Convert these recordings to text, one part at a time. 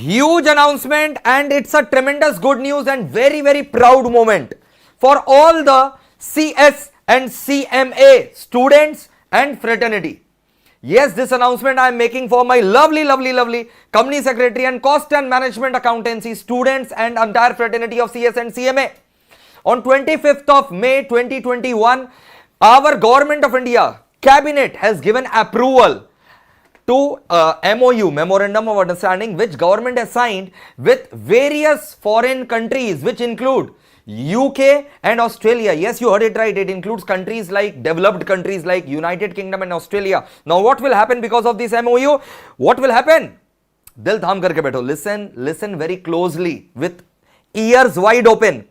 Huge announcement, and it's a tremendous good news and very, very proud moment for all the CS and CMA students and fraternity. Yes, this announcement I am making for my lovely company secretary and cost and management accountancy students and entire fraternity of CS and CMA. On 25th of May 2021, our government of India cabinet has given approval to MOU, Memorandum of Understanding, which government has signed with various foreign countries, which include UK and Australia. Yes, you heard it right. It includes countries like developed countries like United Kingdom and Australia. Now, what will happen because of this MOU? What will happen? Dil tham karke baitho. Listen very closely with ears wide open.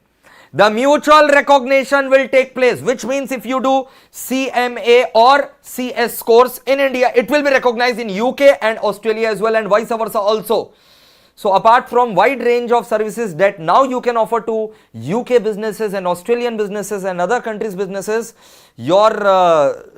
The mutual recognition will take place, which means if you do CMA or CS course in India, it will be recognized in UK and Australia as well, and vice versa also. So apart from wide range of services that now you can offer to UK businesses and Australian businesses and other countries' businesses, your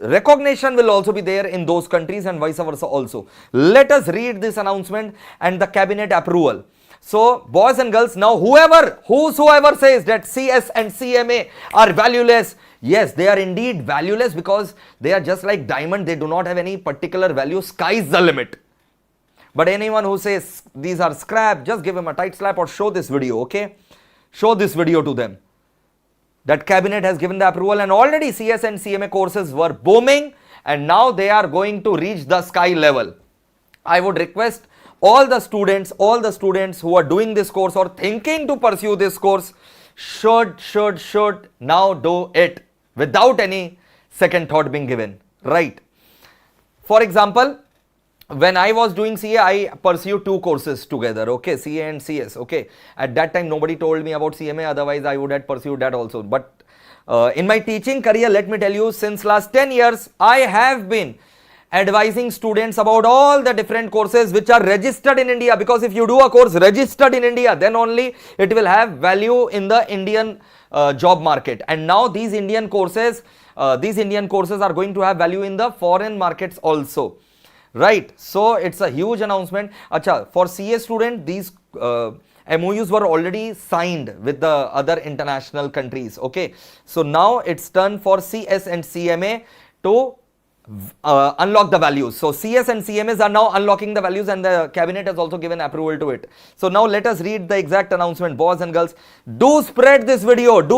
recognition will also be there in those countries and vice versa also. Let us read this announcement and the cabinet approval. So boys and girls, now whosoever says that CS and CMA are valueless, yes, they are indeed valueless because they are just like diamond. They do not have any particular value. Sky's the limit. But anyone who says these are scrap, just give him a tight slap or show this video, okay? Show this video to them. That cabinet has given the approval, and already CS and CMA courses were booming, and now they are going to reach the sky level. I would request all the students who are doing this course or thinking to pursue this course should now do it without any second thought being given, right? For example, when I was doing CA, I pursued two courses together, okay, CA and CS, okay. At that time, nobody told me about CMA, otherwise I would have pursued that also. But in my teaching career, let me tell you, since last 10 years, I have been advising students about all the different courses which are registered in India, because if you do a course registered in India, then only it will have value in the Indian job market. And now these Indian courses are going to have value in the foreign markets also, right? So it's a huge announcement. Acha, for CA student, these MOUs were already signed with the other international countries, okay. So now it's turn for CS and CMA to unlock the values. So CS and CMAs are now unlocking the values, and the cabinet has also given approval to it. So now let us read the exact announcement. Boys and girls, do spread this video. It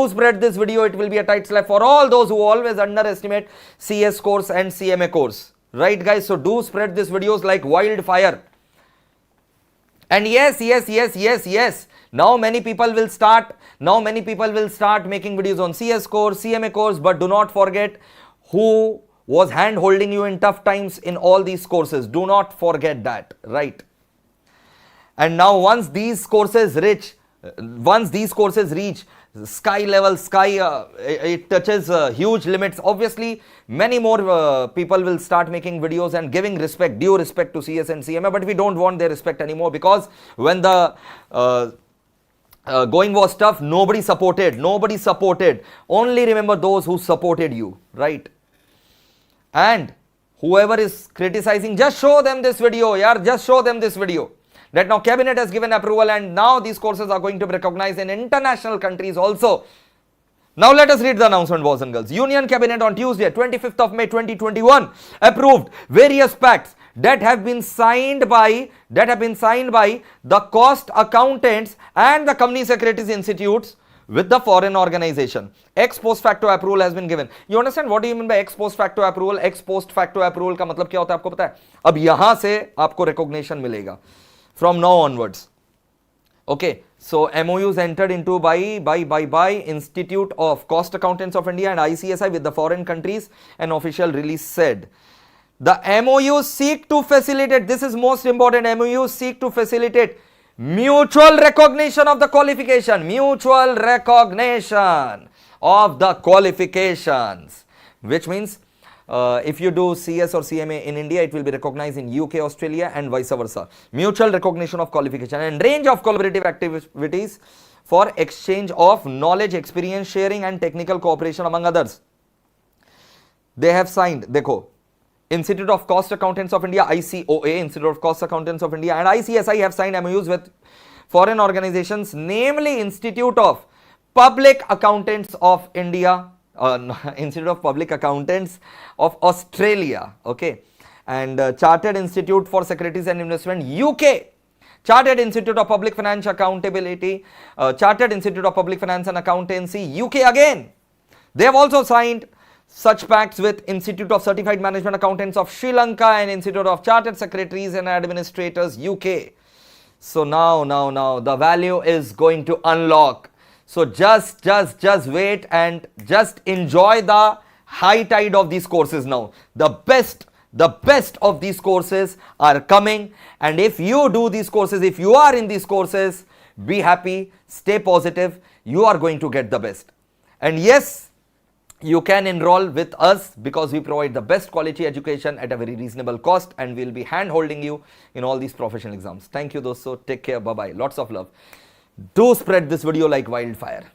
will be a tight slap for all those who always underestimate CS course and CMA course, right guys? So do spread these videos like wildfire. And yes, now many people will start making videos on CS course, CMA course, but do not forget who was hand holding you in tough times in all these courses. Do not forget that, right? And now once these courses reach sky level, it touches huge limits. Obviously, many more people will start making videos and giving due respect to CS and CMA, but we don't want their respect anymore, because when the going was tough, nobody supported. Only remember those who supported you, right? And whoever is criticizing, just show them this video, just show them this video. That now cabinet has given approval, and now these courses are going to be recognized in international countries also. Now let us read the announcement, boys and girls. Union Cabinet on Tuesday, 25th of May 2021, approved various pacts that have been signed by the cost accountants and the company secretaries institutes with the foreign organization. Ex post facto approval has been given. You understand what do you mean by ex post facto approval? Ex post facto approval का मतलब क्या होता है आपको पता है? अब यहाँ से आपको recognition मिलेगा from now onwards. Okay, so MOUs entered into by Institute of Cost Accountants of India and ICSI with the foreign countries, an official release said. The MOUs seek to facilitate, this is most important, MOUs seek to facilitate mutual recognition of the qualifications, which means if you do CS or CMA in India, it will be recognized in UK, Australia, and vice versa. Mutual recognition of qualification and range of collaborative activities for exchange of knowledge, experience sharing, and technical cooperation among others. They have signed, देखो, Institute of Cost Accountants of India, ICOA, Institute of Cost Accountants of India, and ICSI have signed MOUs with foreign organizations, namely Institute of Public Accountants of India, Institute of Public Accountants of Australia, okay, and Chartered Institute for Securities and Investment, UK, Chartered Institute of Public Finance Accountability, Chartered Institute of Public Finance and Accountancy, UK again. They have also signed such pacts with Institute of Certified Management Accountants of Sri Lanka and Institute of Chartered Secretaries and Administrators, UK. So now the value is going to unlock. So just wait and just enjoy the high tide of these courses now. The best of these courses are coming, and if you do these courses, if you are in these courses, be happy, stay positive, you are going to get the best. And yes, you can enroll with us because we provide the best quality education at a very reasonable cost, and we'll be hand holding you in all these professional exams. Thank you dosto, take care, bye bye, lots of love. Do spread this video like wildfire.